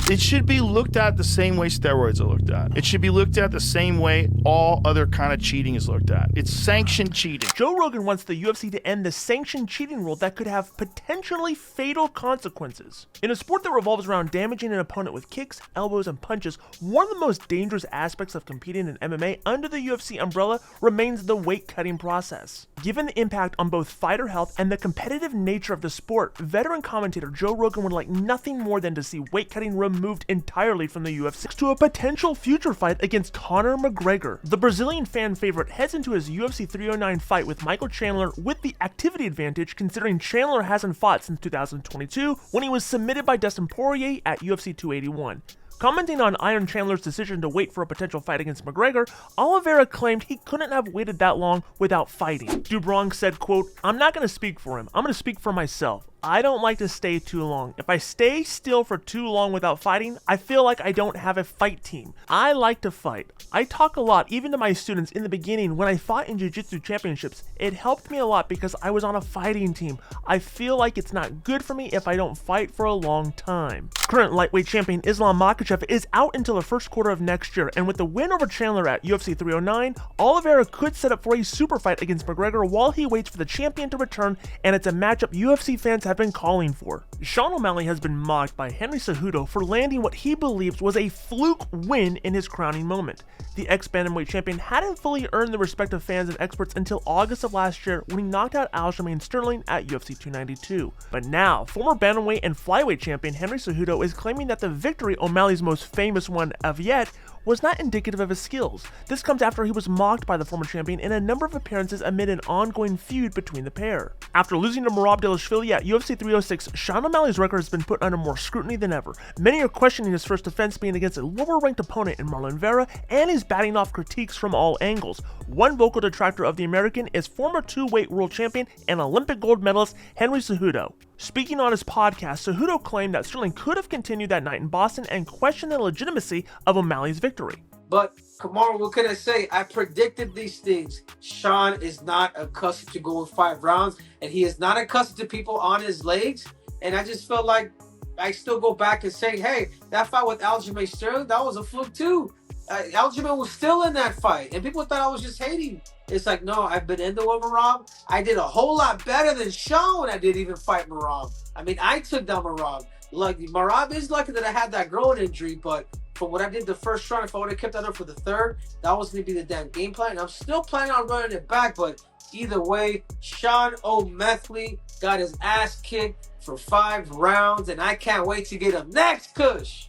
It should be looked at the same way steroids are looked at. It should be looked at the same way all other kind of cheating is looked at. It's sanctioned cheating. Joe Rogan wants the UFC to end the sanctioned cheating rule that could have potentially fatal consequences. In a sport that revolves around damaging an opponent with kicks, elbows, and punches, one of the most dangerous aspects of competing in MMA under the UFC umbrella remains the weight cutting process. Given the impact on both fighter health and the competitive nature of the sport, veteran commentator Joe Rogan would like nothing more than to see weight cutting removed entirely from the UFC to a potential future fight against Conor McGregor. The Brazilian fan favorite heads into his UFC 309 fight with Michael Chandler with the activity advantage, considering Chandler hasn't fought since 2022 when he was submitted by Dustin Poirier at UFC 281. Commenting on Iron Chandler's decision to wait for a potential fight against McGregor, Oliveira claimed he couldn't have waited that long without fighting. Dubronk said, quote, "I'm not going to speak for him. I'm going to speak for myself. I don't like to stay too long. If I stay still for too long without fighting, I feel like I don't have a fight team. I like to fight. I talk a lot, even to my students in the beginning when I fought in Jiu-Jitsu championships. It helped me a lot because I was on a fighting team. I feel like it's not good for me if I don't fight for a long time." Current lightweight champion Islam Makhachev is out until the first quarter of next year, and with the win over Chandler at UFC 309, Oliveira could set up for a super fight against McGregor while he waits for the champion to return, and it's a matchup UFC fans have been calling for. Sean O'Malley has been mocked by Henry Cejudo for landing what he believes was a fluke win in his crowning moment. The ex-bantamweight champion hadn't fully earned the respect of fans and experts until August of last year when he knocked out Aljamain Sterling at UFC 292. But now, former bantamweight and flyweight champion Henry Cejudo is claiming that the victory, O'Malley's most famous one of yet, was not indicative of his skills. This comes after he was mocked by the former champion in a number of appearances amid an ongoing feud between the pair. After losing to Merab Dvalishvili at UFC 306, Sean O'Malley's record has been put under more scrutiny than ever. Many are questioning his first defense being against a lower-ranked opponent in Marlon Vera, and he's batting off critiques from all angles. One vocal detractor of the American is former two-weight world champion and Olympic gold medalist Henry Cejudo. Speaking on his podcast, Cejudo claimed that Sterling could have continued that night in Boston and questioned the legitimacy of O'Malley's victory. But, Kamar, what can I say? I predicted these things. Sean is not accustomed to going 5 rounds, and he is not accustomed to people on his legs. And I just felt like I still go back and say, hey, that fight with Aljamain Sterling, that was a fluke too. Aljamain was still in that fight, and people thought I was just hating. It's like, no, I've been in the with Merab. I did a whole lot better than Sean when I didn't even fight Merab. I mean, I took down Merab. Like, Merab is lucky that I had that groin injury, but from what I did the first round, if I would have kept that up for the third, that was going to be the damn game plan. And I'm still planning on running it back, but either way, Sean O'Malley got his ass kicked for 5 rounds, and I can't wait to get him next, Kush.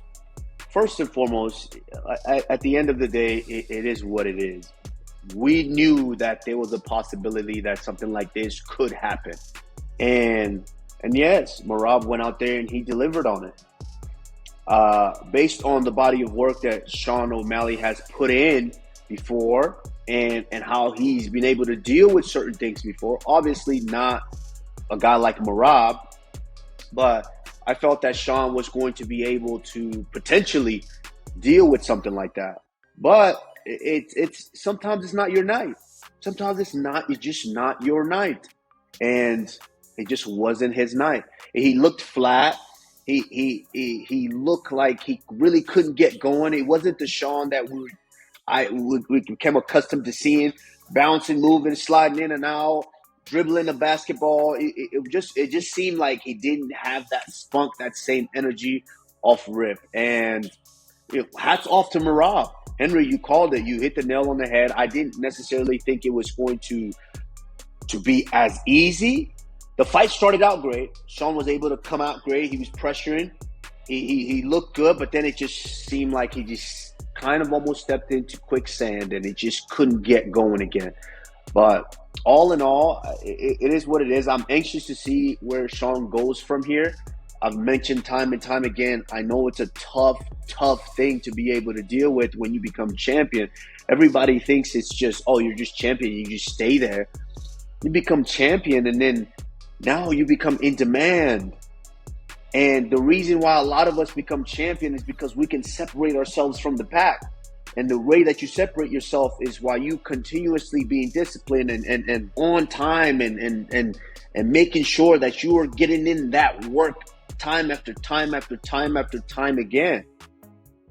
First and foremost, at the end of the day, it is what it is. We knew that there was a possibility that something like this could happen. And yes, Merab went out there and he delivered on it. Based on the body of work that Sean O'Malley has put in before and how he's been able to deal with certain things before, obviously not a guy like Merab, but I felt that Sean was going to be able to potentially deal with something like that. But it's sometimes it's not your night. Sometimes it's just not your night. And it just wasn't his night. He looked flat. He looked like he really couldn't get going. It wasn't the Sean that we became accustomed to seeing, bouncing, moving, sliding in and out, dribbling the basketball. It just seemed like he didn't have that spunk, that same energy off rip. And hats off to Merab. Henry, you called it. You hit the nail on the head. I didn't necessarily think it was going to be as easy. The fight started out great. Sean was able to come out great. He was pressuring. He looked good, but then it just seemed like he just kind of almost stepped into quicksand and it just couldn't get going again. But all in all, it is what it is. I'm anxious to see where Sean goes from here. I've mentioned time and time again, I know it's a tough thing to be able to deal with when you become champion. Everybody thinks it's just, oh, you're just champion, you just stay there. You become champion and then now you become in demand. And the reason why a lot of us become champion is because we can separate ourselves from the pack. And the way that you separate yourself is while you continuously being disciplined and on time and making sure that you are getting in that work time after time after time after time again.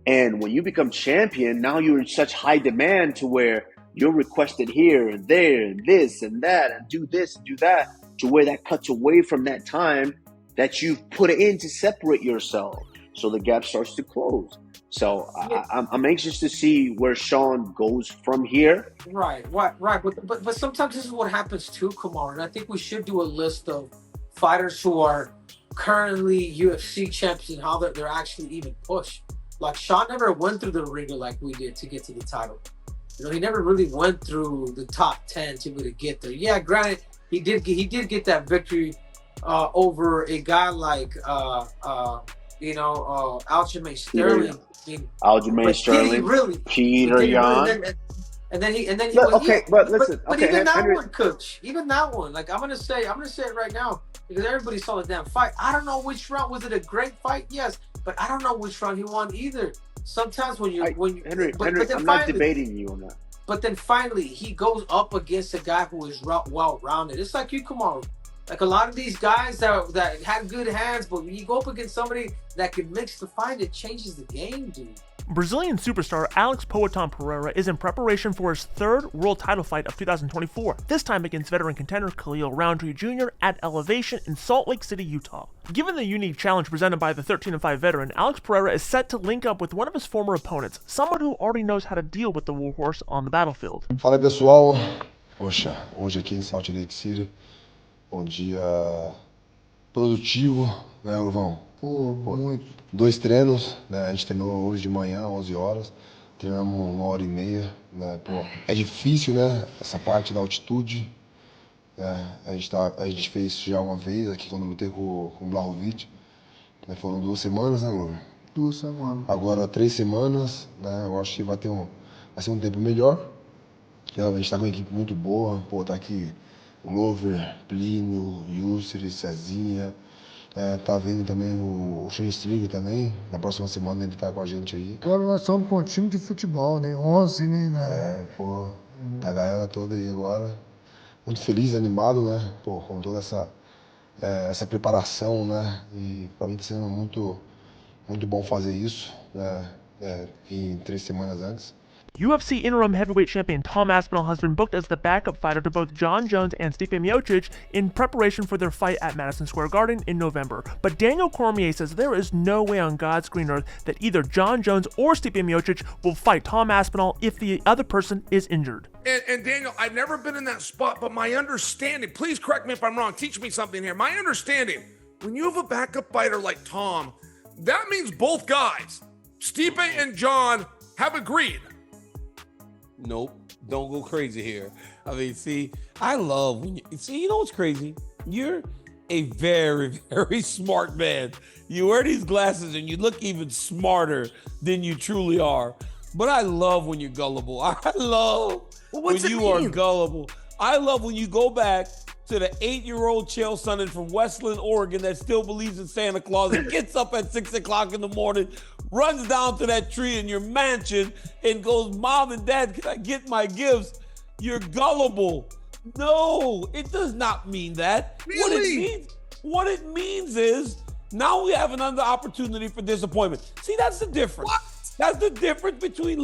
And when you become champion, now you're in such high demand to where you're requested here and there and this and that and do this and do that, to where that cuts away from that time that you've put in to separate yourself. So the gap starts to close. So I'm anxious to see where Sean goes from here. Right. But sometimes this is what happens too, Kumar. And I think we should do a list of fighters who are currently UFC champions and how they're actually even pushed. Like Sean never went through the ringer like we did to get to the title. You know, he never really went through the top 10 to really get there. Yeah, granted, he did get that victory over a guy like Aljamain Sterling. Aljamain Sterling, really, Peter Yan. And then he but listen, but okay, even that Henry, one, coach, even that one, like I'm gonna say it right now because everybody saw the damn fight. I don't know which round was it a great fight, yes, but I don't know which round he won either. Sometimes Henry, I'm not debating you on that. But then finally, he goes up against a guy who is well-rounded. It's like you, Kumar. Like a lot of these guys that had good hands, but when you go up against somebody that can mix the fight, it changes the game, dude. Brazilian superstar Alex Poatan Pereira is in preparation for his third world title fight of 2024, this time against veteran contender Khalil Roundtree Jr. at Elevation in Salt Lake City, Utah. Given the unique challenge presented by the 13-5 veteran, Alex Pereira is set to link up with one of his former opponents, someone who already knows how to deal with the warhorse on the battlefield. Fala pessoal, poxa, hoje aqui em Salt Lake City, dia produtivo, né, Urvão? Muito. 2 treinos, né? A gente treinou hoje de manhã, 11 horas, treinamos 1h30, né? É difícil, né? Essa parte da altitude, né? A gente fez isso já uma vez aqui quando eu lutei com o Blahovic, né? Foram 2 semanas, né, Glover? 2 semanas. Agora 3 semanas, né? Eu acho que vai ser um tempo melhor. A gente tá com uma equipe muito boa, tá aqui o Glover, Plínio, Yusri, Cezinha. Tá vendo também o Shane Stringer também. Na próxima semana ele tá com a gente aí. Agora nós estamos com um time de futebol, né? 11, né? Tá a galera toda aí agora. Muito feliz, animado, né? Com toda essa preparação, né? E pra mim tá sendo muito, muito bom fazer isso, né? Vim 3 semanas antes. UFC interim heavyweight champion Tom Aspinall has been booked as the backup fighter to both Jon Jones and Stipe Miocic in preparation for their fight at Madison Square Garden in November. But Daniel Cormier says there is no way on God's green earth that either Jon Jones or Stipe Miocic will fight Tom Aspinall if the other person is injured. And Daniel, I've never been in that spot, but my understanding, please correct me if I'm wrong, teach me something here. My understanding, when you have a backup fighter like Tom, that means both guys, Stipe and Jon, have agreed. Nope, don't go crazy here. I mean, see, I love when you know what's crazy? You're a very, very smart man. You wear these glasses and you look even smarter than you truly are. But I love when you're gullible. I love when you are gullible. I love when you go back to the 8-year-old Chael Sonnen from Westland, Oregon that still believes in Santa Claus and gets up at 6 o'clock in the morning, runs down to that tree in your mansion and goes, Mom and Dad, can I get my gifts? You're gullible. No, it does not mean that. Really? What it means is now we have another opportunity for disappointment. See, that's the difference. What? That's the difference between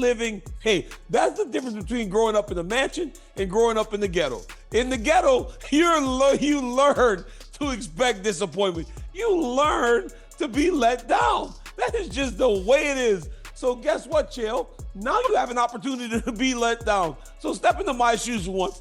that's the difference between growing up in a mansion and growing up in the ghetto. In the ghetto, you learn to expect disappointment. You learn to be let down. That is just the way it is. So guess what, Chael? Now you have an opportunity to be let down. So step into my shoes once.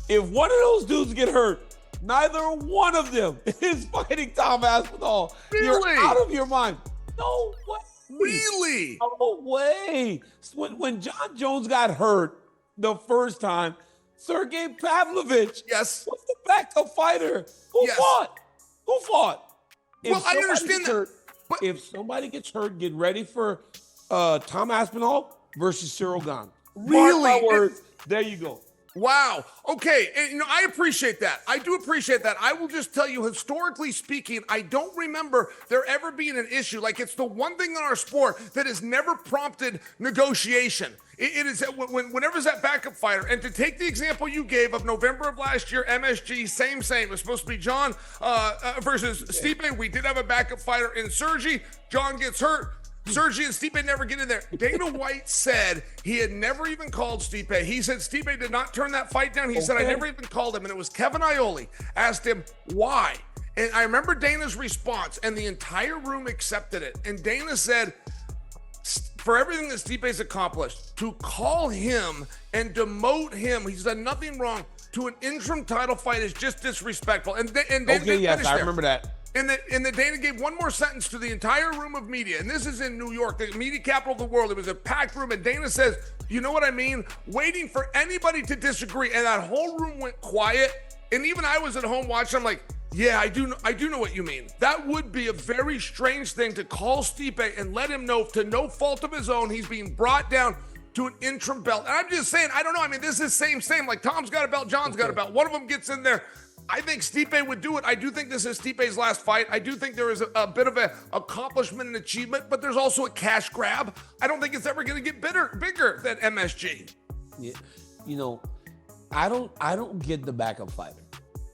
If one of those dudes get hurt, neither one of them is fighting Tom Aspinall. Really? You're out of your mind. No way. Really? No way. When Jon Jones got hurt the first time, Sergey Pavlovich Yes. was the backup fighter. Who fought? Well, I understand that. But If somebody gets hurt, get ready for Tom Aspinall versus Cyril Gane. Really? Mark my words. There you go. Wow. Okay. And, I appreciate that. I do appreciate that. I will just tell you, historically speaking, I don't remember there ever being an issue. Like, it's the one thing in our sport that has never prompted negotiation. It is whenever there's that backup fighter. And to take the example you gave of November of last year, MSG, same. It was supposed to be John versus Stipe. We did have a backup fighter in Sergi. John gets hurt. Sergi and Stipe never get in there. Dana White said he had never even called Stipe. He said Stipe did not turn that fight down. He said, I never even called him. And it was Kevin Iole asked him why. And I remember Dana's response, and the entire room accepted it. And Dana said, for everything that Stipe's accomplished, to call him and demote him, he's done nothing wrong, to an interim title fight is just disrespectful. And Dana I remember that. And then Dana gave one more sentence to the entire room of media. And this is in New York, the media capital of the world. It was a packed room. And Dana says, you know what I mean? Waiting for anybody to disagree. And that whole room went quiet. And even I was at home watching. I'm like, yeah, I do know what you mean. That would be a very strange thing to call Stipe and let him know, to no fault of his own, he's being brought down to an interim belt. And I'm just saying, I don't know. I mean, this is same. Like, Tom's got a belt, John's got a belt. One of them gets in there. I think Stipe would do it. I do think this is Stipe's last fight. I do think there is a bit of an accomplishment and achievement, but there's also a cash grab. I don't think it's ever going to get bigger than MSG. Yeah, I don't get the backup fighter,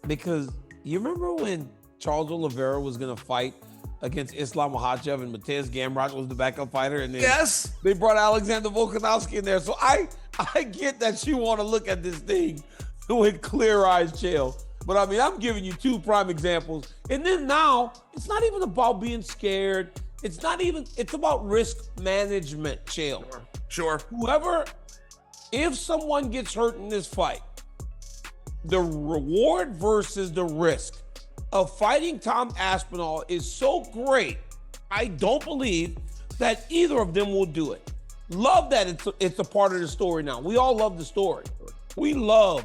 because you remember when Charles Oliveira was going to fight against Islam Makhachev and Mateusz Gamrot was the backup fighter, and then they brought Alexander Volkanovski in there. So I get that you want to look at this thing with clear eyes, Chael. But I mean, I'm giving you two prime examples. And then now, it's not even about being scared. It's about risk management, Chael. Sure. If someone gets hurt in this fight, the reward versus the risk of fighting Tom Aspinall is so great, I don't believe that either of them will do it. Love that it's a part of the story now. We all love the story. We love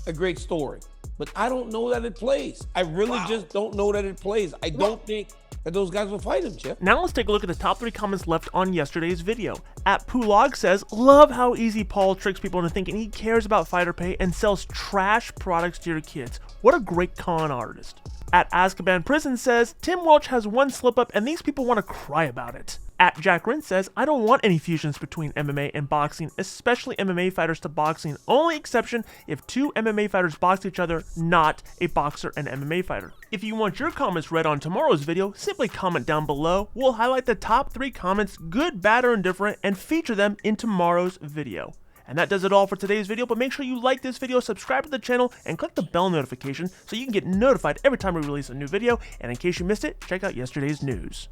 a great story. But I don't know that it plays. I really just don't know that it plays. I don't think that those guys will fight him, Chip. Now let's take a look at the top 3 comments left on yesterday's video. @Pulog says, love how easy Paul tricks people into thinking he cares about fighter pay and sells trash products to your kids. What a great con artist. @Azkaban Prison says, Tim Welch has one slip up and these people want to cry about it. @Jack Rin says, I don't want any fusions between MMA and boxing, especially MMA fighters to boxing. Only exception if 2 MMA fighters box each other, not a boxer and MMA fighter. If you want your comments read on tomorrow's video, simply comment down below. We'll highlight the top 3 comments, good, bad, or indifferent, and feature them in tomorrow's video. And that does it all for today's video, but make sure you like this video, subscribe to the channel, and click the bell notification so you can get notified every time we release a new video. And in case you missed it, check out yesterday's news.